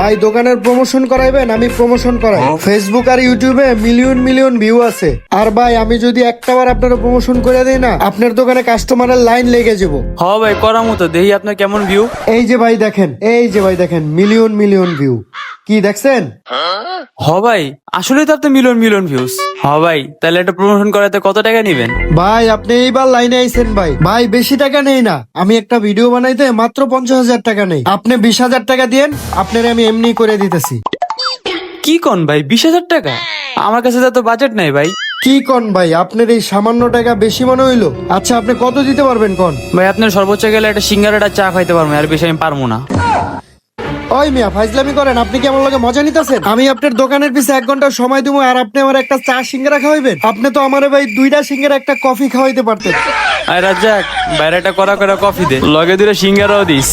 ভাই দোকানের প্রমোশন করাইবেন? আমি প্রমোশন করাই। ফেসবুক আর ইউটিউবে মিলিয়ন মিলিয়ন ভিউ আছে। আর ভাই আমি যদি একটাবার আপনার প্রমোশন করে দেই না, আপনার দোকানে কাস্টমারের লাইন লেগে যাবো। হ ভাই করার মতো, দেখি আপনার কেমন ভিউ। এই যে ভাই দেখেন, এই যে ভাই দেখেন, মিলিয়ন মিলিয়ন ভিউ। কি দেখছেন? হ ভাই আসলে তো আপনি মিলিয়ন মিলিয়ন ভিউজ। হ ভাই তাহলে এটা প্রমোশন করাতে কত টাকা নিবেন? ভাই আপনি এইবার লাইনে আইছেন ভাই। ভাই বেশি টাকা নেই না, আমি একটা ভিডিও বানাইতে মাত্র 50,000 টাকা নেই। আপনি 20,000 টাকা দিয়েন, আপনার আমি এমনি করে দিতেছি। কি কোন ভাই, 20,000 টাকা? আমার কাছে তো বাজেট নাই ভাই। কি কন ভাই, আপনার এই সামান্য টাকা বেশি মনে হইলো? আচ্ছা আপনি কত দিতে পারবেন কন? ভাই আপনার সর্বোচ্চ গেলে একটা সিঙ্গার একটা চা খাইতে পারবো, আর বেশি আমি পারবো না। ওই মিয়া ফাইজলামি করেন? আপনি কি আমার লগে মজা নিতেছেন? আমি আপনার দোকানের পিছে 1 ঘন্টা সময় দিব, আর আপনি আমার একটা চা সিঙ্গারা খাওয়াইবেন? আপনি তো আমারে ভাই 2টা সিঙ্গারা একটা কফি খাওয়াইতে পারতেন। আর রাজ্জাক বাইরে একটা করা করা কফি দে, লগে দুটো সিঙ্গারাও দিস।